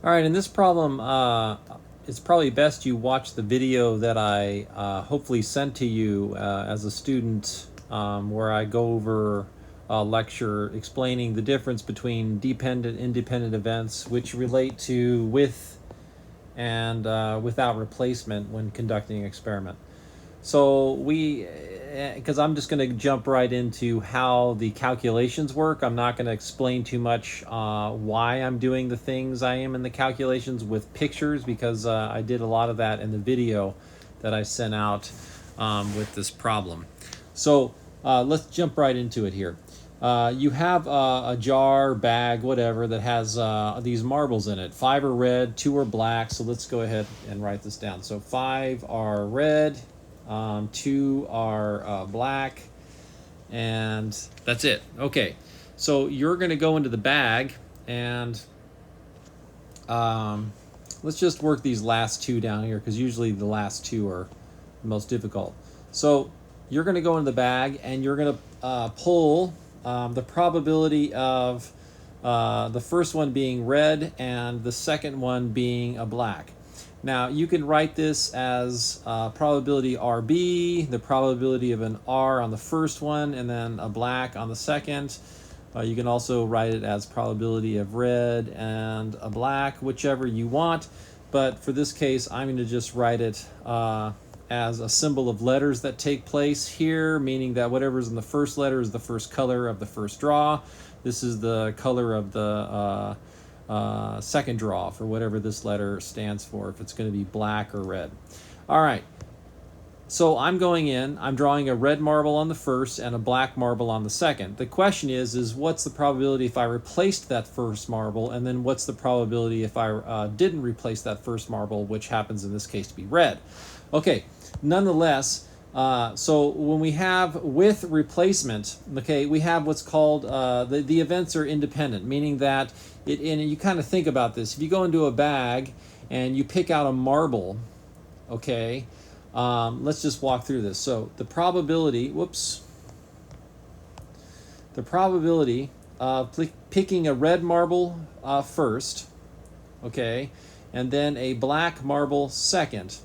All right, in this problem, it's probably best you watch the video that I hopefully sent to you as a student, where I go over a lecture explaining the difference between dependent independent events, which relate to with and without replacement when conducting an experiment. So because I'm just going to jump right into how the calculations work. I'm not going to explain too much why I'm doing the things I am in the calculations with pictures, because I did a lot of that in the video that I sent out with this problem. So let's jump right into it here. You have a jar, bag, whatever, that has these marbles in it. 5 are red, 2 are black. So let's go ahead and write this down. So 5 are red, 2 are black, and that's it. Okay, so you're going to go into the bag, and let's just work these last 2 down here, because usually the last 2 are the most difficult. So you're going to go into the bag, and you're going to pull the probability of the first one being red and the second one being a black. Now, you can write this as probability RB, the probability of an R on the first one, and then a black on the second. You can also write it as probability of red and a black, whichever you want. But for this case, I'm going to just write it as a symbol of letters that take place here, meaning that whatever's in the first letter is the first color of the first draw. This is the color of the second draw for whatever this letter stands for, if it's going to be black or red. All right, so I'm going in, I'm drawing a red marble on the first and a black marble on the second. The question is what's the probability if I replaced that first marble, and then what's the probability if I didn't replace that first marble, which happens in this case to be red. Okay, nonetheless, so when we have with replacement, okay, we have what's called the events are independent, meaning that and you kind of think about this. If you go into a bag and you pick out a marble, okay, let's just walk through this. So the probability, the probability of picking a red marble first, okay, and then a black marble second,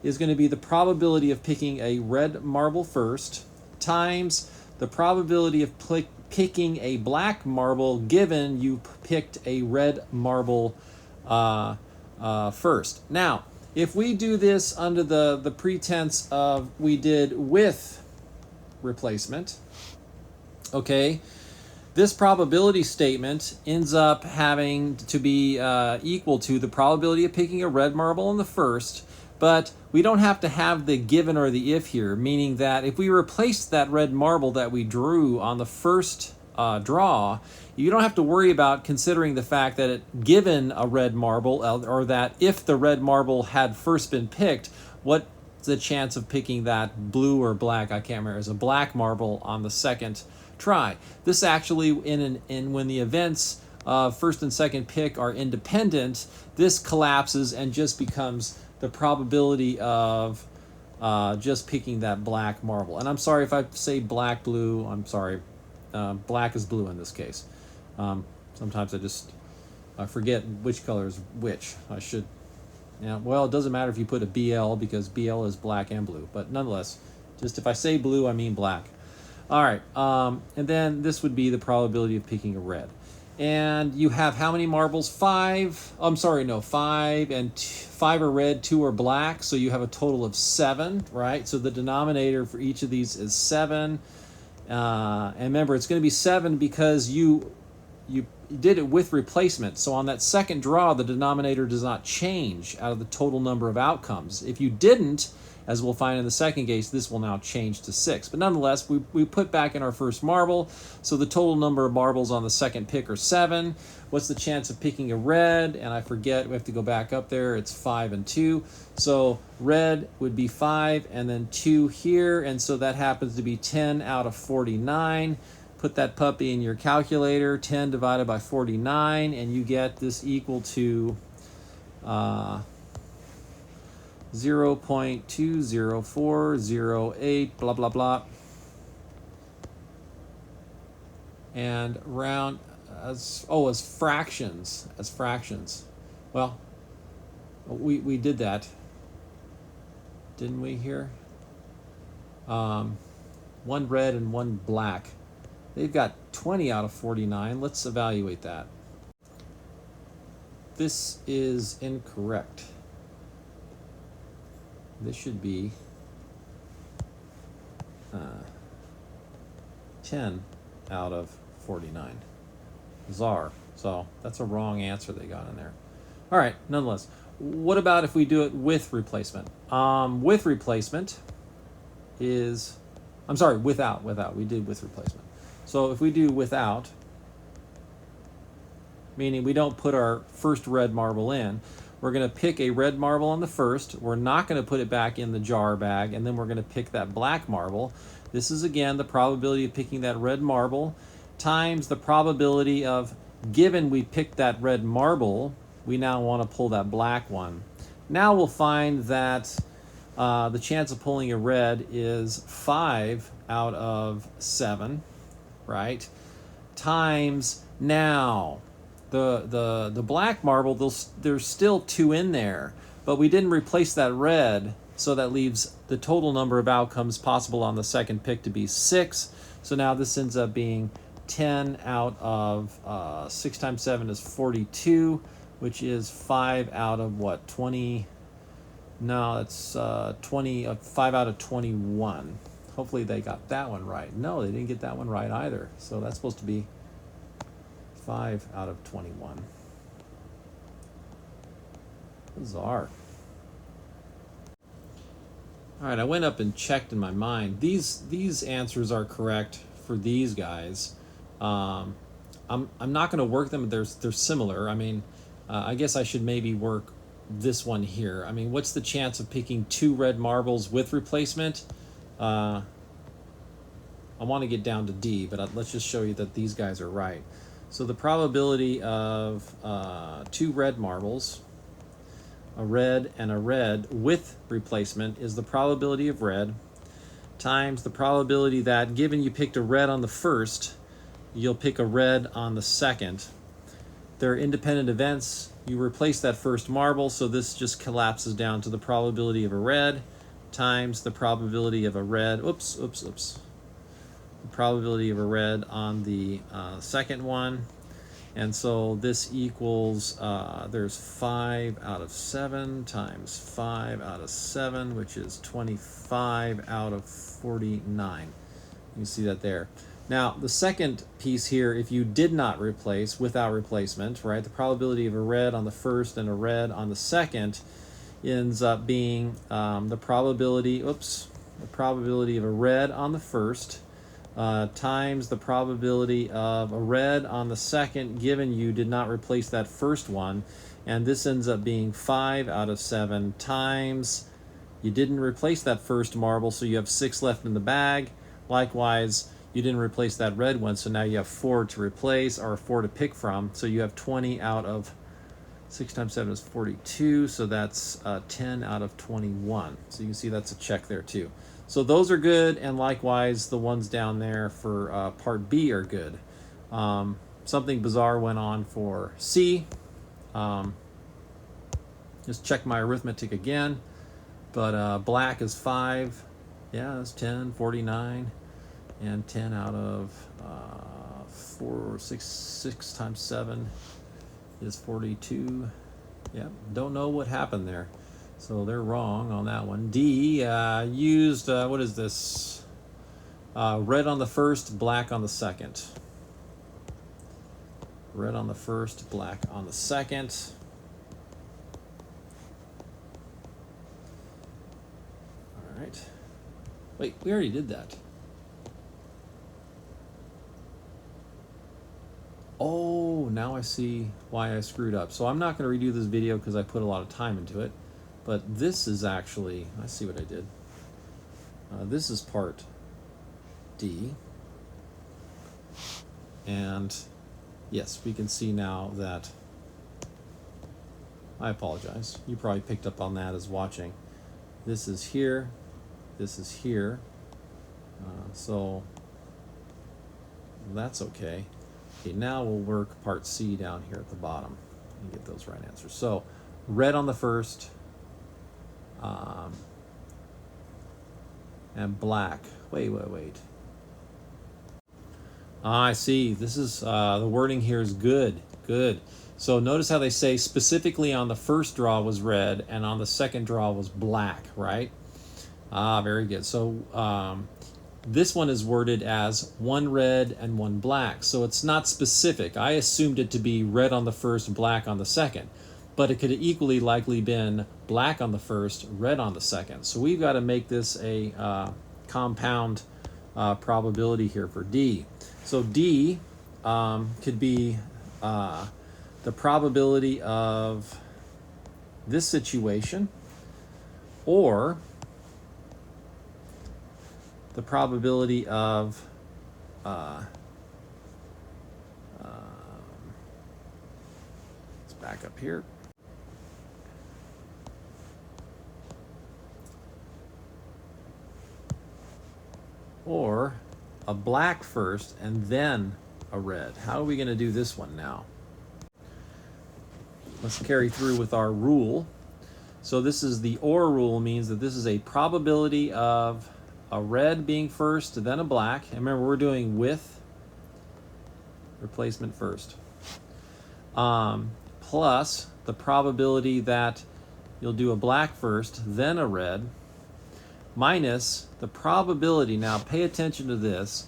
is going to be the probability of picking a red marble first times the probability of picking a black marble given you picked a red marble first. Now, if we do this under the pretense of we did with replacement, okay, this probability statement ends up having to be equal to the probability of picking a red marble in the first, but we don't have to have the given or the if here, meaning that if we replace that red marble that we drew on the first draw, you don't have to worry about considering the fact that it given a red marble, or that if the red marble had first been picked, what's the chance of picking that blue or black, I can't remember, as a black marble on the second try. This actually, when the events first and second pick are independent, this collapses and just becomes the probability of just picking that black marble. And I'm sorry if I say black, blue, I'm sorry. Black is blue in this case. Sometimes I forget which color is which. I should, well, it doesn't matter if you put a BL, because BL is black and blue. But nonetheless, just if I say blue, I mean black. All right, and then this would be the probability of picking a red. And you have how many marbles? 5. I'm sorry, no, 5, and 5 are red, 2 are black. So you have a total of 7, right? So the denominator for each of these is 7. And remember, it's going to be 7 because you did it with replacement. So on that second draw, the denominator does not change out of the total number of outcomes. If you didn't, as we'll find in the second case, this will now change to 6. But nonetheless, we put back in our first marble, so the total number of marbles on the second pick are 7. What's the chance of picking a red? And I forget, we have to go back up there. It's 5 and 2. So red would be 5, and then 2 here, and so that happens to be 10 out of 49. Put that puppy in your calculator, 10 divided by 49, and you get this equal to 0.20408, blah, blah, blah. And round as fractions. Well, we did that, didn't we here? One red and one black. They've got 20 out of 49. Let's evaluate that. This is incorrect. This should be 10 out of 49. Bizarre. So that's a wrong answer they got in there. All right, nonetheless. What about if we do it with replacement? With replacement is, I'm sorry, without. We did with replacement. So if we do without, meaning we don't put our first red marble in, we're going to pick a red marble on the first. We're not going to put it back in the jar bag, and then we're going to pick that black marble. This is, again, the probability of picking that red marble times the probability of, given we picked that red marble, we now want to pull that black one. Now we'll find that the chance of pulling a red is 5 out of 7, right? Times now the black marble, there's still 2 in there, but we didn't replace that red, so that leaves the total number of outcomes possible on the second pick to be 6. So now this ends up being 10 out of 6 times 7 is 42, which is 5 out of what, 20? No, that's 5 out of 21. Hopefully they got that one right. No, they didn't get that one right either. So that's supposed to be 5 out of 21. Bizarre. All right, I went up and checked in my mind. These answers are correct for these guys. I'm not going to work them. They're similar. I mean, I guess I should maybe work this one here. I mean, what's the chance of picking 2 red marbles with replacement? I want to get down to D, but let's just show you that these guys are right. So the probability of 2 red marbles, a red and a red with replacement, is the probability of red times the probability that, given you picked a red on the first, you'll pick a red on the second. They're independent events. You replace that first marble, so this just collapses down to the probability of a red times the probability of a red. The probability of a red on the second one. And so this equals, there's 5 out of 7 times 5 out of 7, which is 25 out of 49. You can see that there. Now, the second piece here, if you did not replace, without replacement, right, the probability of a red on the first and a red on the second ends up being the probability of a red on the first times the probability of a red on the second, given you did not replace that first one. And this ends up being 5 out of 7 times you didn't replace that first marble, so you have 6 left in the bag. Likewise, you didn't replace that red one, so now you have 4 to replace, or 4 to pick from. So you have 20 out of 6 times 7 is 42, so that's 10 out of 21. So you can see that's a check there too. So those are good, and likewise the ones down there for part B are good. Something bizarre went on for C. Just check my arithmetic again, but black is 5. Yeah, that's 10, 49, and 10 out of 6 times 7 is 42. Yeah, don't know what happened there. So they're wrong on that one. D used, what is this? Red on the first, black on the second. Red on the first, black on the second. All right. Wait, we already did that. Oh, now I see why I screwed up. So I'm not going to redo this video because I put a lot of time into it. But this is actually, I see what I did. This is part D. And yes, we can see now that, I apologize. You probably picked up on that as watching. This is here. This is here. So that's okay. Okay, now we'll work part C down here at the bottom. You get those right answers. So red on the first, and black. Wait. I see. This is the wording here is good. Good. So notice how they say specifically on the first draw was red and on the second draw was black, right? Very good. So this one is worded as one red and one black. So it's not specific. I assumed it to be red on the first, black on the second. But it could have equally likely been black on the first, red on the second. So we've got to make this a compound probability here for D. So D could be the probability of this situation, or the probability of let's back up here. Or a black first and then a red. How are we going to do this one now? Let's carry through with our rule. So this is the OR rule, means that this is a probability of a red being first, then a black. And remember, we're doing with replacement first. Plus the probability that you'll do a black first, then a red, minus the probability, now pay attention to this,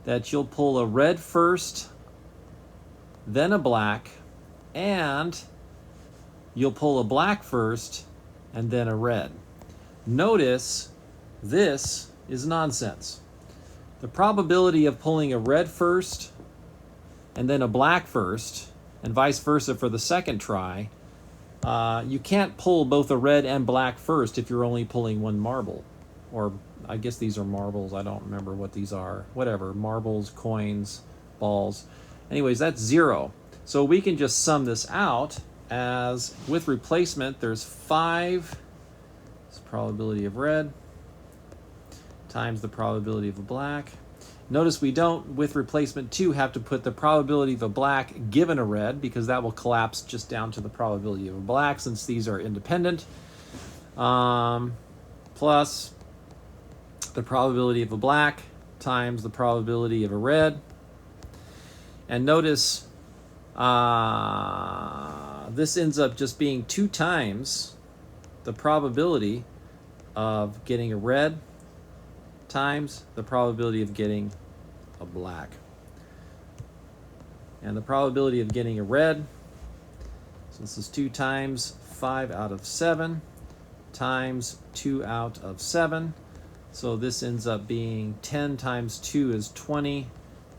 that you'll pull a red first, then a black, and you'll pull a black first, and then a red. Notice this is nonsense. The probability of pulling a red first, and then a black first, and vice versa for the second try, you can't pull both a red and black first if you're only pulling one marble. Or I guess these are marbles. I don't remember what these are. Whatever, marbles, coins, balls. Anyways, that's 0. So we can just sum this out as, with replacement, there's 5 probability of red times the probability of a black. Notice we don't, with replacement 2, have to put the probability of a black given a red, because that will collapse just down to the probability of a black since these are independent. Plus the probability of a black times the probability of a red. And notice this ends up just being 2 times the probability of getting a red times the probability of getting a black. And the probability of getting a red, so this is 2 times 5 out of 7 times 2 out of 7. So this ends up being 10 times 2 is 20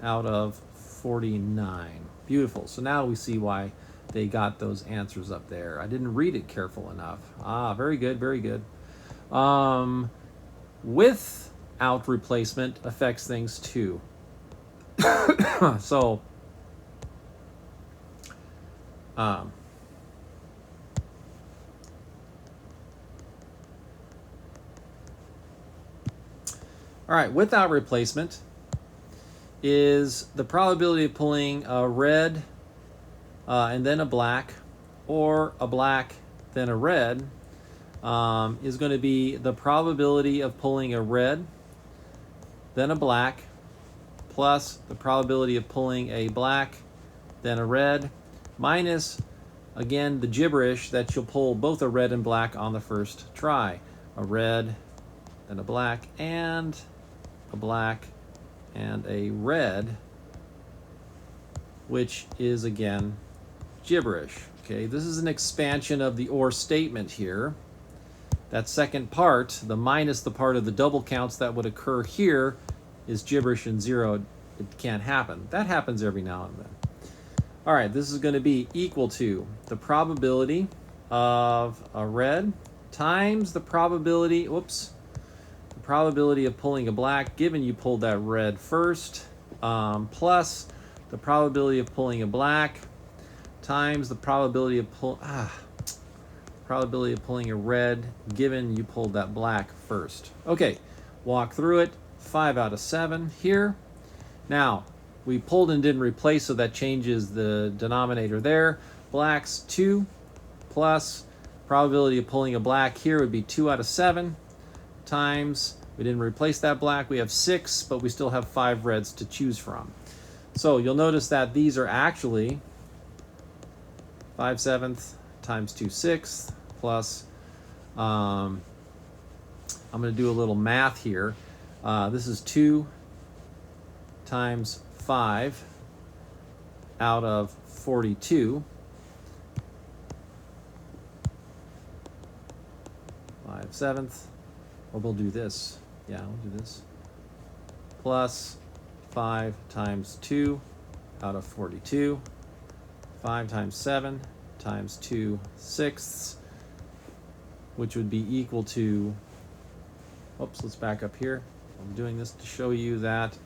out of 49. Beautiful. So now we see why they got those answers up there. I didn't read it careful enough. Very good, very good. Without replacement affects things too. So, all right, without replacement is the probability of pulling a red and then a black, or a black then a red, is going to be the probability of pulling a red then a black plus the probability of pulling a black then a red, minus, again, the gibberish that you'll pull both a red and black on the first try. A red, then a black, and a black, and a red, which is, again, gibberish. Okay, this is an expansion of the OR statement here. That second part, the minus the part of the double counts that would occur here, is gibberish and 0. It can't happen. That happens every now and then. All right, this is going to be equal to the probability of a red times the probability, the probability of pulling a black, given you pulled that red first, plus the probability of pulling a black times the probability of pulling a red, given you pulled that black first. Okay, walk through it. 5 out of 7 here. Now, we pulled and didn't replace, so that changes the denominator there. blacks, 2, plus probability of pulling a black here would be 2 out of 7, times, we didn't replace that black, we have 6, but we still have 5 reds to choose from. So you'll notice that these are actually 5/7 times 2/6 plus, I'm going to do a little math here. This is 2 times 5 out of 42. 5/7, or we'll do this. Yeah, we'll do this. Plus 5 times 2 out of 42. 5 times 7 times 2/6, which would be equal to, oops, let's back up here. I'm doing this to show you that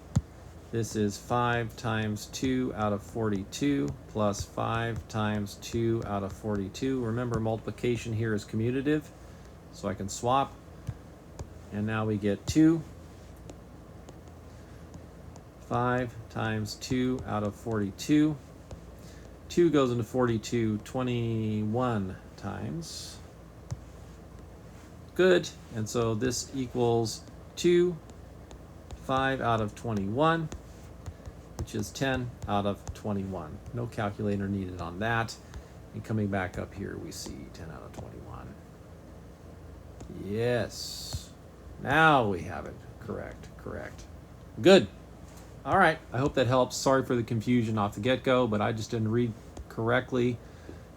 this is 5 times 2 out of 42 plus 5 times 2 out of 42. Remember, multiplication here is commutative, so I can swap. And now we get 2. 5 times 2 out of 42. 2 goes into 42 21 times. Good. And so this equals 2, 5 out of 21, which is 10 out of 21. No calculator needed on that. And coming back up here, we see 10 out of 21. Yes. Now we have it. Correct. Good. All right. I hope that helps. Sorry for the confusion off the get-go, but I just didn't read correctly.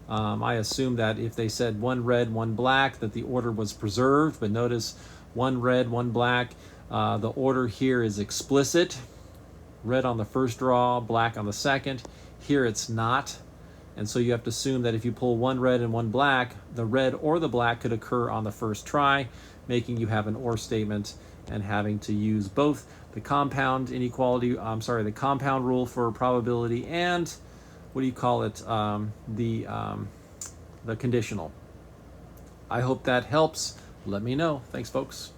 I assumed that if they said 1 red, 1 black, that the order was preserved, but notice 1 red, 1 black. The order here is explicit. Red on the first draw, black on the second. Here it's not. And so you have to assume that if you pull 1 red and 1 black, the red or the black could occur on the first try, making you have an or statement and having to use both the compound inequality, the compound rule for probability and, what do you call it, the conditional. I hope that helps. Let me know. Thanks, folks.